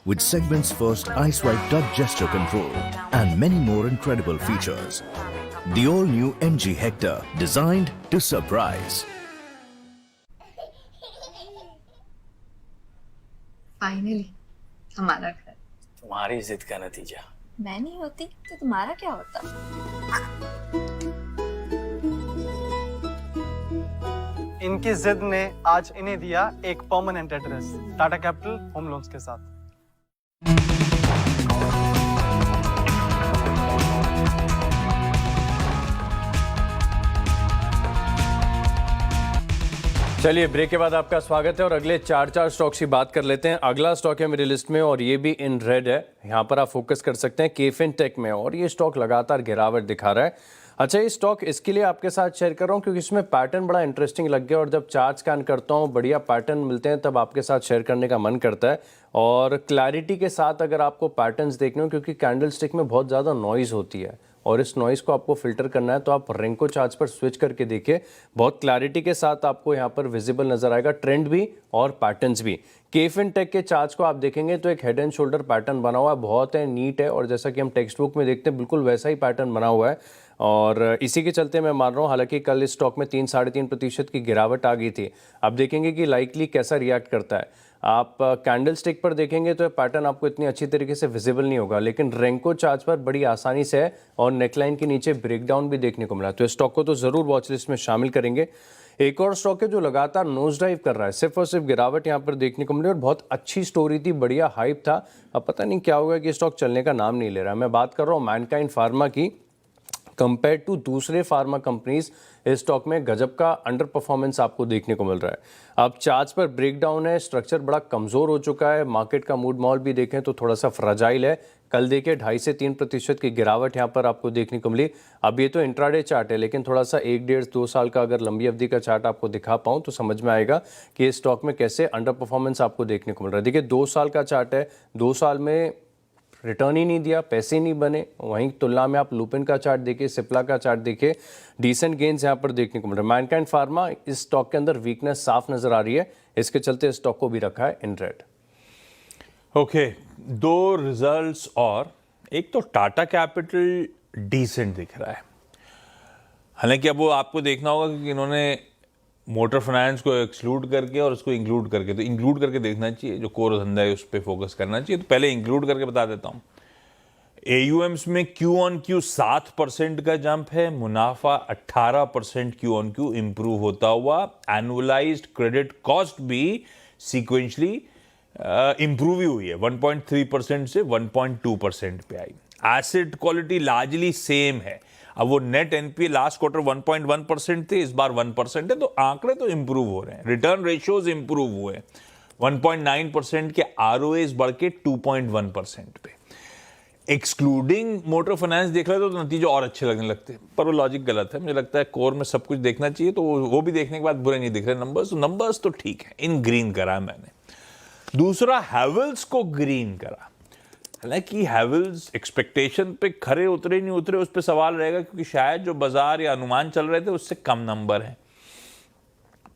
with segment's first iSwipe touch gesture control and many more incredible features. The all-new MG Hector, designed to surprise. Finally हमारा घर। तुम्हारी जिद का नतीजा। मैं नहीं होती तो तुम्हारा क्या होता? इनकी जिद ने आज इन्हें दिया एक permanent address Tata capital home loans के साथ। चलिए ब्रेक के बाद आपका स्वागत है और अगले चार स्टॉक्स की बात कर लेते हैं। अगला स्टॉक है मेरी लिस्ट में और ये भी इन रेड है। यहाँ पर आप फोकस कर सकते हैं केफिन टेक में और ये स्टॉक लगातार गिरावट दिखा रहा है। अच्छा, ये स्टॉक इसके लिए आपके साथ शेयर कर रहा हूँ क्योंकि इसमें पैटर्न बड़ा इंटरेस्टिंग लग गया और जब चार्ट स्कैन करता हूँ बढ़िया पैटर्न मिलते हैं तब आपके साथ शेयर करने का मन करता है। और क्लैरिटी के साथ अगर आपको पैटर्न्स देखने हो, क्योंकि कैंडल स्टिक में बहुत ज़्यादा नॉइज़ होती है और इस नॉइज़ को आपको फिल्टर करना है, तो आप रेंको चार्ट्स पर स्विच करके देखिए। बहुत क्लैरिटी के साथ आपको यहाँ पर विजिबल नजर आएगा, ट्रेंड भी और पैटर्न्स भी। केफिन टेक के चार्ट्स को आप देखेंगे तो एक हेड एंड शोल्डर पैटर्न बना हुआ है, बहुत है, नीट है और जैसा कि हम टेक्स्ट बुक में देखते हैं बिल्कुल वैसा ही पैटर्न बना हुआ है और इसी के चलते मैं मान रहा हूँ। हालांकि कल इस स्टॉक में 3-3.5% की गिरावट आ गई थी। अब देखेंगे कि लाइकली कैसा रिएक्ट करता है। आप कैंडल स्टिक पर देखेंगे तो पैटर्न आपको इतनी अच्छी तरीके से विजिबल नहीं होगा, लेकिन रेंको चार्ट पर बड़ी आसानी से है और नेकलाइन के नीचे ब्रेकडाउन भी देखने को मिला। तो इस स्टॉक को तो ज़रूर वॉच लिस्ट में शामिल करेंगे। एक और स्टॉक है जो लगातार नोज डाइव कर रहा है, सिर्फ और सिर्फ गिरावट यहाँ पर देखने को मिली और बहुत अच्छी स्टोरी थी, बढ़िया हाइप था। अब पता नहीं क्या होगा कि स्टॉक चलने का नाम नहीं ले रहा है। मैं बात कर रहा हूँ मैनकाइंड फार्मा की। कंपेयर टू दूसरे फार्मा कंपनीज इस स्टॉक में गजब का अंडर परफॉर्मेंस आपको देखने को मिल रहा है। अब चार्ट्स पर ब्रेकडाउन है, स्ट्रक्चर बड़ा कमज़ोर हो चुका है, मार्केट का मूड माहौल भी देखें तो थोड़ा सा फ्राजाइल है। कल देखिए 2.5 से 3% की गिरावट यहाँ पर आपको देखने को मिली। अब ये तो इंट्राडे चार्ट है, लेकिन थोड़ा सा 1-1.5-2 साल का अगर लंबी अवधि का चार्ट आपको दिखा पाऊँ तो समझ में आएगा कि इस स्टॉक में कैसे अंडर परफॉर्मेंस आपको देखने को मिल रहा है। देखिए 2 साल का चार्ट है, 2 साल में रिटर्न ही नहीं दिया, पैसे नहीं बने। वहीं तुलना में आप लुपिन का चार्ट देखिए, सिप्ला का चार्ट देखिए, डिसेंट गेन्स यहाँ पर देखने को मिल रहा है। मैनकाइंड फार्मा इस स्टॉक के अंदर वीकनेस साफ नजर आ रही है, इसके चलते स्टॉक को भी रखा है इन रेड। ओके, 2 रिजल्ट्स और एक तो टाटा कैपिटल डिसेंट दिख रहा है। हालांकि अब वो आपको देखना होगा कि इन्होंने मोटर फाइनेंस को एक्सक्लूड करके और उसको इंक्लूड करके, तो इंक्लूड करके देखना चाहिए, जो कोर धंधा है उस पर फोकस करना चाहिए। तो पहले इंक्लूड करके बता देता हूँ। AUMs में Q-on-Q 7% का जंप है, मुनाफा 18% Q-on-Q इंप्रूव होता हुआ, एनुअलाइज्ड क्रेडिट कॉस्ट भी सीक्वेंशली इंप्रूव ही हुई है, 1.3% से 1.2% पे आई। एसेट क्वालिटी लार्जली सेम है। अब वो नेट NPA लास्ट क्वार्टर 1.1% थे, इस बार 1% है, तो आंकड़े तो इंप्रूव हो रहे हैं। रिटर्न रेशियोज इंप्रूव हुए, 1.9% के ROAs बढ़ के 2.1% पे। एक्सक्लूडिंग मोटर फाइनेंस देख रहे तो नतीजे और अच्छे लगने लगते हैं, पर वो लॉजिक गलत है। मुझे लगता है कोर में सब कुछ देखना चाहिए, तो वो भी देखने के बाद बुरे नहीं दिख रहे नंबर्स तो ठीक है, इन ग्रीन करा मैंने। दूसरा, हैवेल्स को ग्रीन करा। हालांकि हैवेल्स एक्सपेक्टेशन पे खरे उतरे नहीं उतरे उस पर सवाल रहेगा, क्योंकि शायद जो बाजार या अनुमान चल रहे थे उससे कम नंबर है,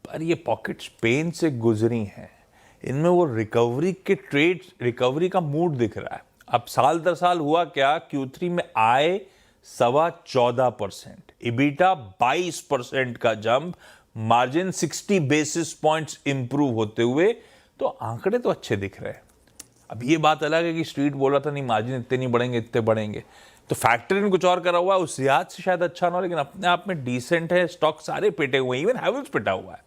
पर ये पॉकेट्स पेन से गुजरी हैं। इनमें वो रिकवरी का मूड दिख रहा है। अब साल दर साल हुआ क्या, Q3 में आए 14%, EBITDA 22% का jump, margin 60 basis points improve होते हुए, तो आंकड़े तो अच्छे दिख रहे हैं। अब ये बात अलग है कि स्ट्रीट बोल रहा था नहीं मार्जिन इतने नहीं बढ़ेंगे, इतने बढ़ेंगे, तो फैक्टर इन कुछ और करा हुआ है, उस लिहाज से शायद अच्छा ना हो, लेकिन अपने आप में डिसेंट है। स्टॉक सारे पिटे हुए हैं, इवन हैवेल्स पिटा हुआ है।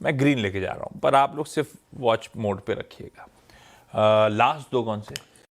मैं ग्रीन लेके जा रहा हूं, पर आप लोग सिर्फ वॉच मोड पे रखिएगा। लास्ट 2 कौन से?